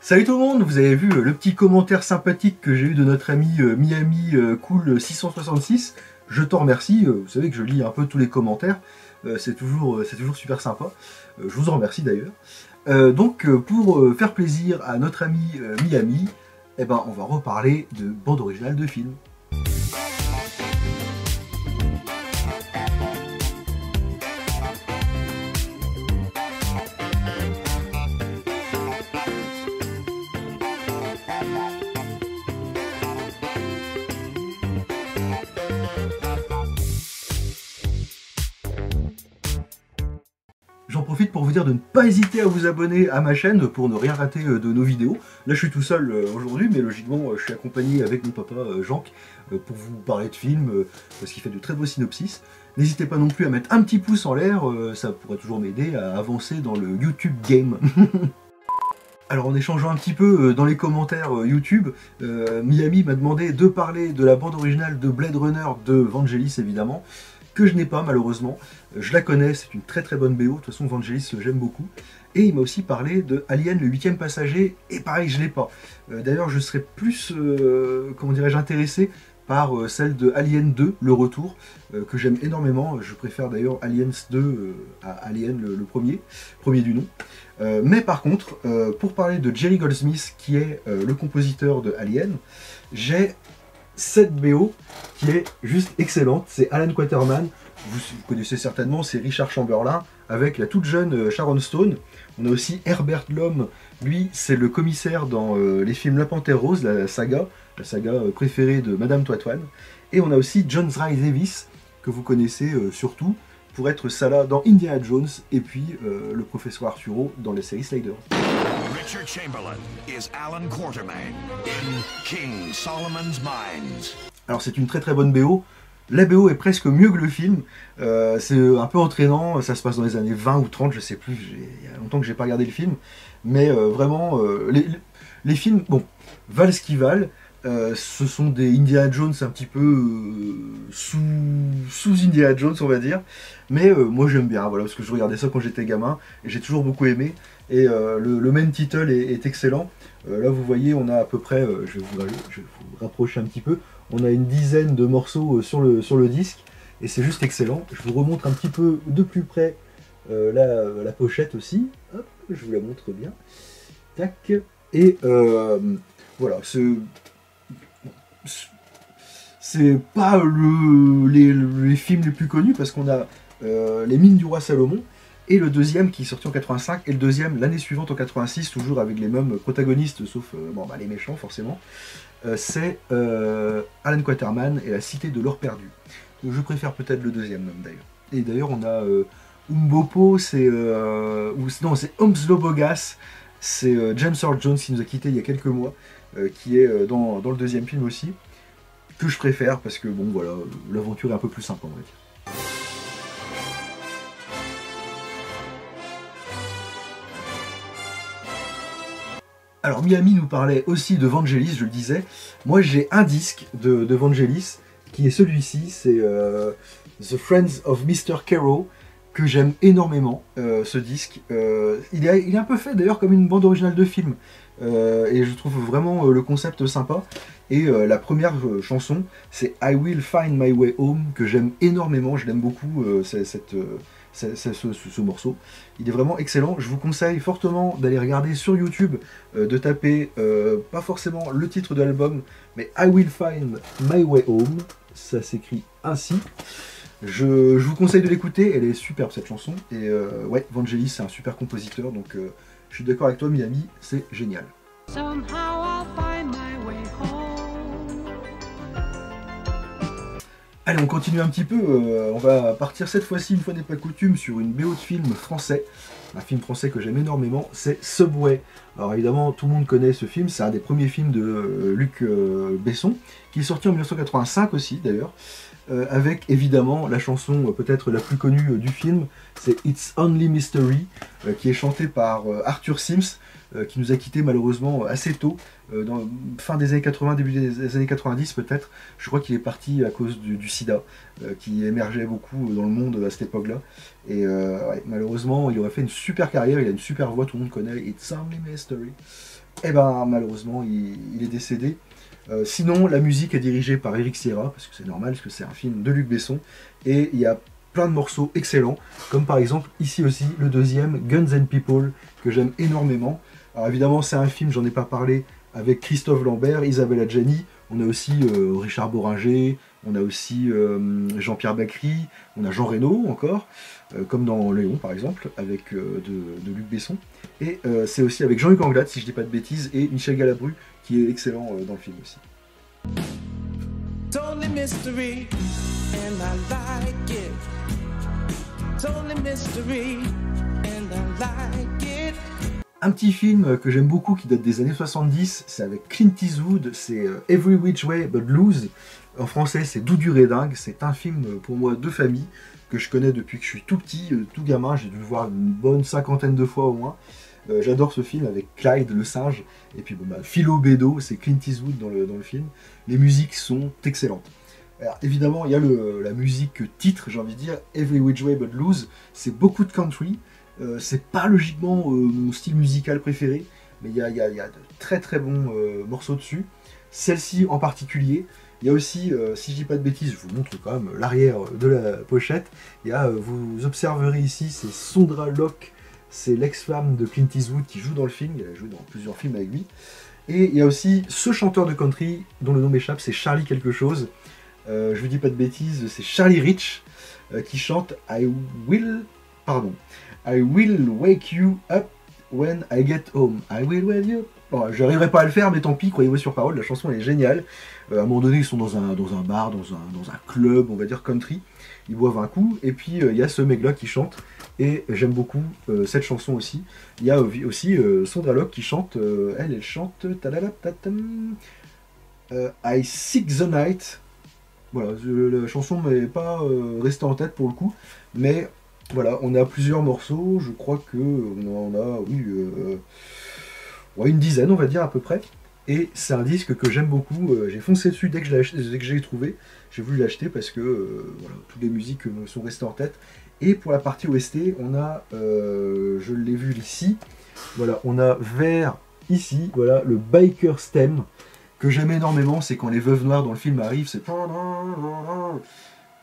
Salut tout le monde, vous avez vu le petit commentaire sympathique que j'ai eu de notre ami Miami Cool 666. Je t'en remercie, vous savez que je lis un peu tous les commentaires, c'est toujours super sympa. Je vous en remercie d'ailleurs. Pour faire plaisir à notre ami Miami, eh ben, on va reparler de bande originale de film. J'en profite pour vous dire de ne pas hésiter à vous abonner à ma chaîne pour ne rien rater de nos vidéos. Là je suis tout seul aujourd'hui, mais logiquement je suis accompagné avec mon papa Jean pour vous parler de films, parce qu'il fait de très beaux synopsis. N'hésitez pas non plus à mettre un petit pouce en l'air, ça pourrait toujours m'aider à avancer dans le YouTube game. Alors en échangeant un petit peu dans les commentaires YouTube, Miami m'a demandé de parler de la bande originale de Blade Runner de Vangelis évidemment, que je n'ai pas malheureusement. Je la connais, c'est une très bonne BO, de toute façon Vangelis j'aime beaucoup. Et il m'a aussi parlé de Alien le 8e passager, et pareil je l'ai pas. D'ailleurs je serais plus, comment dirais-je, intéressé par celle de Alien 2, le retour, que j'aime énormément. Je préfère d'ailleurs Aliens 2 à Alien le premier du nom. Mais par contre, pour parler de Jerry Goldsmith, qui est le compositeur de Alien, j'ai cette BO qui est juste excellente. C'est Alan Quatermain, vous connaissez certainement, c'est Richard Chamberlain, avec la toute jeune Sharon Stone. On a aussi Herbert Lom, lui c'est le commissaire dans les films La Panthère Rose, la saga préférée de Madame Twatwan. Et on a aussi John Rhys Davies, que vous connaissez surtout pour être Salah dans Indiana Jones, et puis le professeur Arturo dans la série Sliders. Richard Chamberlain is Alan Quatermain in King Solomon's Mines. Alors c'est une très bonne BO. La BO est presque mieux que le film. C'est un peu entraînant. Ça se passe dans les années 20 ou 30, je sais plus. Il y a longtemps que j'ai pas regardé le film. Mais vraiment, les films, bon, valent ce qu'ils valent. Ce sont des Indiana Jones un petit peu sous Indiana Jones, on va dire. Mais moi j'aime bien, voilà, parce que je regardais ça quand j'étais gamin et j'ai toujours beaucoup aimé. Et le main title est excellent. Là vous voyez, on a à peu près, je vais vous rapprocher un petit peu, on a une dizaine de morceaux sur le disque et c'est juste excellent. Je vous remontre un petit peu de plus près la pochette aussi. Hop, je vous la montre bien. Tac. Et voilà, c'est pas les films les plus connus parce qu'on a Les Mines du Roi Salomon et le deuxième qui est sorti en 85 et le deuxième l'année suivante en 86, toujours avec les mêmes protagonistes sauf les méchants forcément. C'est Alan Quatermain et la Cité de l'Or Perdu. Donc, je préfère peut-être le deuxième même d'ailleurs. Et d'ailleurs on a Umbopo, c'est Omslo Bogas, c'est James Earl Jones qui nous a quittés il y a quelques mois, qui est dans le deuxième film aussi, que je préfère parce que bon voilà, l'aventure est un peu plus sympa on va dire. Alors Miami nous parlait aussi de Vangelis, je le disais. Moi j'ai un disque de Vangelis qui est celui-ci, c'est The Friends of Mr. Carroll, que j'aime énormément, ce disque. Il est un peu fait d'ailleurs comme une bande originale de film, et je trouve vraiment le concept sympa. Et la première chanson, c'est I Will Find My Way Home, que j'aime énormément, je l'aime beaucoup, ce morceau. Il est vraiment excellent. Je vous conseille fortement d'aller regarder sur YouTube, de taper, pas forcément le titre de l'album, mais I Will Find My Way Home, ça s'écrit ainsi. Je vous conseille de l'écouter, elle est superbe cette chanson. Et ouais, Vangelis c'est un super compositeur, donc je suis d'accord avec toi Miami, c'est génial. Allez, on continue un petit peu, on va partir cette fois-ci, une fois n'est pas coutume, sur une BO de film français. Un film français que j'aime énormément, c'est Subway. Alors évidemment, tout le monde connaît ce film, c'est un des premiers films de Luc Besson, qui est sorti en 1985 aussi d'ailleurs, avec évidemment la chanson peut-être la plus connue du film, c'est It's Only Mystery, qui est chantée par Arthur Sims, qui nous a quittés malheureusement assez tôt, dans fin des années 80, début des années 90 peut-être. Je crois qu'il est parti à cause du sida, qui émergeait beaucoup dans le monde à cette époque-là. Et ouais, malheureusement, il aurait fait une super carrière, il a une super voix, tout le monde connaît It's Only Mystery. Et ben malheureusement il est décédé. Sinon la musique est dirigée par Eric Serra, parce que c'est normal, parce que c'est un film de Luc Besson, et il y a plein de morceaux excellents, comme par exemple ici aussi le deuxième, Guns and People, que j'aime énormément. Alors évidemment c'est un film, j'en ai pas parlé, avec Christophe Lambert, Isabelle Adjani, on a aussi Richard Bohringer, on a aussi Jean-Pierre Bacry, on a Jean Reno encore, comme dans Léon par exemple, avec de Luc Besson. Et c'est aussi avec Jean-Luc Anglade, si je dis pas de bêtises, et Michel Galabru, qui est excellent dans le film aussi. Totally mystery, and I like it. Totally mystery, and I like it. Un petit film que j'aime beaucoup qui date des années 70, c'est avec Clint Eastwood, c'est Every Which Way But Loose. En français c'est Doudou et dingue, c'est un film pour moi de famille que je connais depuis que je suis tout petit, tout gamin, j'ai dû le voir une bonne 50aine de fois au moins. J'adore ce film avec Clyde le singe, et puis bon, bah, Philo Bédo, c'est Clint Eastwood dans le film. Les musiques sont excellentes. Alors évidemment il y a la musique titre, j'ai envie de dire, Every Which Way But Loose, c'est beaucoup de country. C'est pas logiquement mon style musical préféré, mais il y a de très très bons morceaux dessus. Celle-ci en particulier. Il y a aussi, si je dis pas de bêtises, je vous montre quand même l'arrière de la pochette. Il y a, vous observerez ici, c'est Sondra Locke, c'est l'ex-femme de Clint Eastwood qui joue dans le film. Elle a joué dans plusieurs films avec lui. Et il y a aussi ce chanteur de country dont le nom m'échappe, c'est Charlie quelque chose. Je vous dis pas de bêtises, c'est Charlie Rich qui chante I Will wake you up when I get home. I will wake you up. Bon, j'arriverai pas à le faire, mais tant pis, croyez-moi sur parole, la chanson elle est géniale. À un moment donné, ils sont dans un bar, dans un club, on va dire country. Ils boivent un coup, et puis il y a ce mec-là qui chante, et j'aime beaucoup cette chanson aussi. Il y a aussi Sondra Locke qui chante, elle chante I Seek the Night. Voilà, la chanson m'est pas restée en tête pour le coup, mais voilà, on a plusieurs morceaux, je crois que on a oui, une dizaine on va dire à peu près, et c'est un disque que j'aime beaucoup, j'ai foncé dessus dès que je l'ai trouvé, j'ai voulu l'acheter parce que voilà, toutes les musiques me sont restées en tête. Et pour la partie OST, on a, je l'ai vu ici, voilà, on a vers ici, voilà, le Biker Stem, que j'aime énormément, c'est quand les veuves noires dans le film arrivent,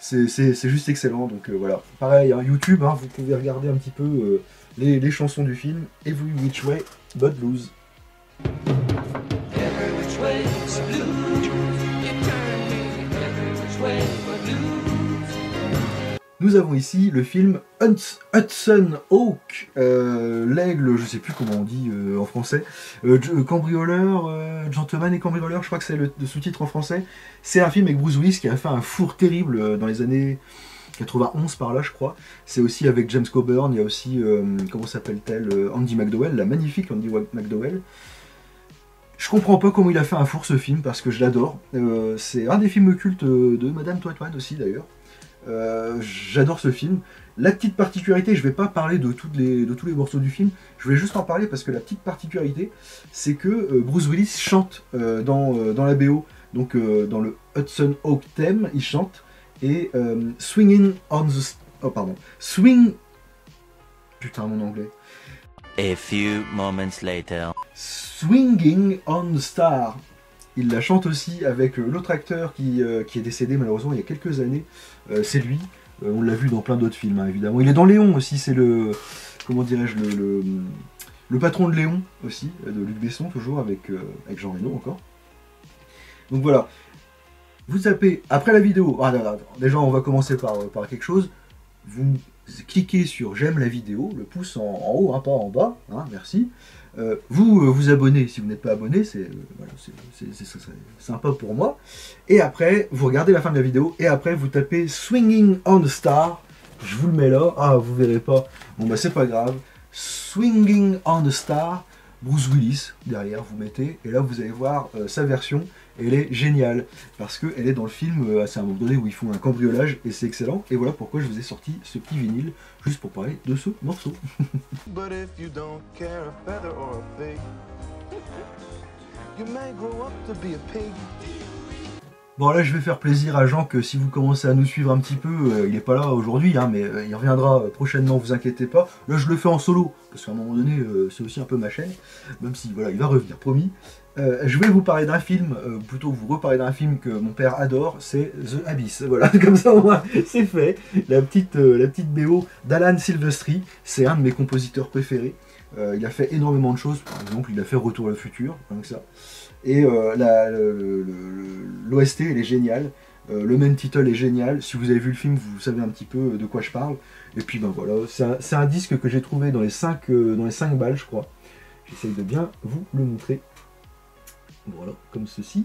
c'est juste excellent, donc voilà. Pareil, hein, YouTube, hein, vous pouvez regarder un petit peu les chansons du film, Every Which Way But Loose. Every which way but loose, you turn me. Every which way but loose. Nous avons ici le film Hudson Hawk, l'aigle, je sais plus comment on dit en français, cambrioleur, gentleman et cambrioleur, je crois que c'est le sous-titre en français. C'est un film avec Bruce Willis qui a fait un four terrible dans les années 91 par là je crois. C'est aussi avec James Coburn, il y a aussi, comment s'appelle-t-elle, Andy McDowell, la magnifique Andy McDowell. Je comprends pas comment il a fait un four ce film parce que je l'adore. C'est un des films cultes de Madame Twaitman aussi d'ailleurs. J'adore ce film. La petite particularité, je vais pas parler de tous les morceaux du film, je voulais juste en parler parce que la petite particularité, c'est que Bruce Willis chante dans la BO, donc dans le Hudson Hawk theme, il chante, et Swinging on the... Oh pardon. Putain, mon anglais. A few moments later. Swinging on the Star. Il la chante aussi avec l'autre acteur qui est décédé malheureusement il y a quelques années. C'est lui. On l'a vu dans plein d'autres films, hein, évidemment. Il est dans Léon aussi, c'est le... Comment dirais-je, le patron de Léon aussi, de Luc Besson, toujours, avec Jean Reno encore. Donc voilà. Vous tapez, après la vidéo... Ah, non, déjà, on va commencer par quelque chose. Vous cliquez sur j'aime la vidéo, le pouce en haut, hein, pas en bas, hein, merci. Vous vous abonnez si vous n'êtes pas abonné, c'est voilà, sympa pour moi. Et après, vous regardez la fin de la vidéo, et après vous tapez Swinging on the Star, je vous le mets là, ah vous verrez pas, bon bah c'est pas grave, Swinging on the Star, Bruce Willis, derrière vous mettez, et là vous allez voir sa version, elle est géniale, parce qu'elle est dans le film, c'est un moment donné où ils font un cambriolage, et c'est excellent, et voilà pourquoi je vous ai sorti ce petit vinyle, juste pour parler de ce morceau. But if you don't care a feather or a pig, you may grow up to be a pig. Bon là je vais faire plaisir à Jean que si vous commencez à nous suivre un petit peu, il n'est pas là aujourd'hui, hein, mais il reviendra prochainement, vous inquiétez pas. Là je le fais en solo, parce qu'à un moment donné c'est aussi un peu ma chaîne, même si voilà il va revenir, promis. Je vais vous parler d'un film, plutôt vous reparler d'un film que mon père adore, c'est The Abyss. Voilà, comme ça au moins c'est fait. La petite BO d'Alan Silvestri, c'est un de mes compositeurs préférés. Il a fait énormément de choses, par exemple il a fait Retour à le futur, comme ça. Et l'OST elle est géniale, le main title est génial, si vous avez vu le film vous savez un petit peu de quoi je parle. Et puis ben voilà, c'est un disque que j'ai trouvé dans les 5 balles je crois. J'essaye de bien vous le montrer. Voilà, comme ceci.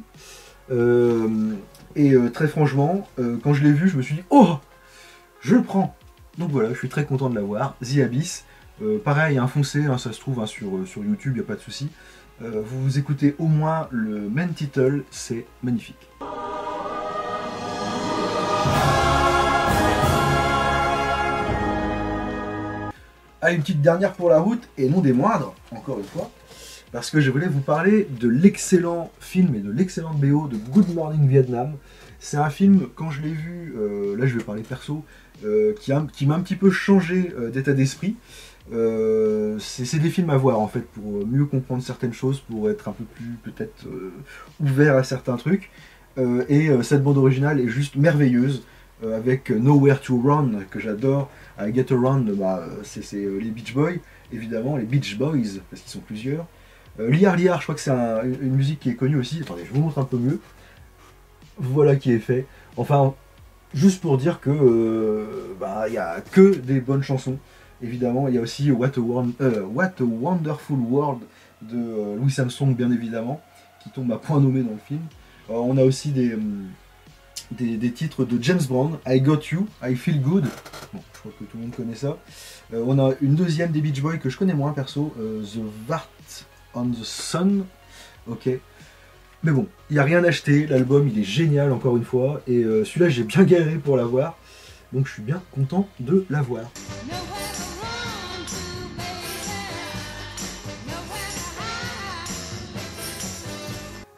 Très franchement, quand je l'ai vu je me suis dit oh, je le prends. Donc voilà, je suis très content de l'avoir, The Abyss. Pareil, hein, foncez, hein, ça se trouve hein, sur YouTube, il n'y a pas de souci. Vous écoutez au moins le main title, c'est magnifique. Allez, une petite dernière pour la route, et non des moindres, encore une fois, parce que je voulais vous parler de l'excellent film et de l'excellente BO de Good Morning Vietnam. C'est un film, quand je l'ai vu, là je vais parler perso, qui m'a un petit peu changé d'état d'esprit. C'est des films à voir en fait pour mieux comprendre certaines choses, pour être un peu plus peut-être ouvert à certains trucs. Cette bande originale est juste merveilleuse avec Nowhere to Run que j'adore, avec Get Around, bah, c'est les Beach Boys évidemment, les Beach Boys parce qu'ils sont plusieurs. Liar Liar, je crois que c'est une musique qui est connue aussi. Attendez, je vous montre un peu mieux. Voilà qui est fait. Enfin, juste pour dire que bah, y a que des bonnes chansons. Évidemment, il y a aussi What a Wonderful World de Louis Armstrong, bien évidemment, qui tombe à point nommé dans le film. On a aussi des titres de James Brown, I Got You, I Feel Good. Bon, je crois que tout le monde connaît ça. On a une deuxième des Beach Boys que je connais moins perso, The Vart on the Sun. Ok. Mais bon, il n'y a rien à acheter, l'album il est génial encore une fois, et celui-là j'ai bien galéré pour l'avoir, donc je suis bien content de l'avoir.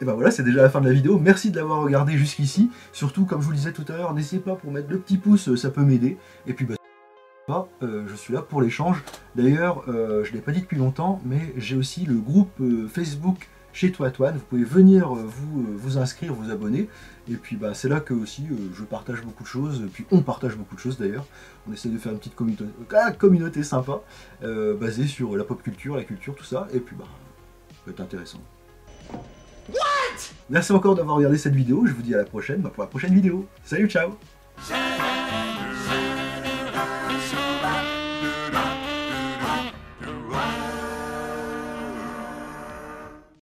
Et ben voilà, c'est déjà la fin de la vidéo. Merci de l'avoir regardé jusqu'ici. Surtout, comme je vous le disais tout à l'heure, n'essayez pas pour mettre le petit pouce, ça peut m'aider. Et puis, bah, je suis là pour l'échange. D'ailleurs, je ne l'ai pas dit depuis longtemps, mais j'ai aussi le groupe Facebook chez Toitoine. Vous pouvez venir vous inscrire, vous abonner. Et puis, bah, c'est là que aussi je partage beaucoup de choses. Et puis, on partage beaucoup de choses d'ailleurs. On essaie de faire une petite communauté sympa, basée sur la pop culture, la culture, tout ça. Et puis, bah, ça peut être intéressant. Merci encore d'avoir regardé cette vidéo, je vous dis à la prochaine pour la prochaine vidéo. Salut, ciao!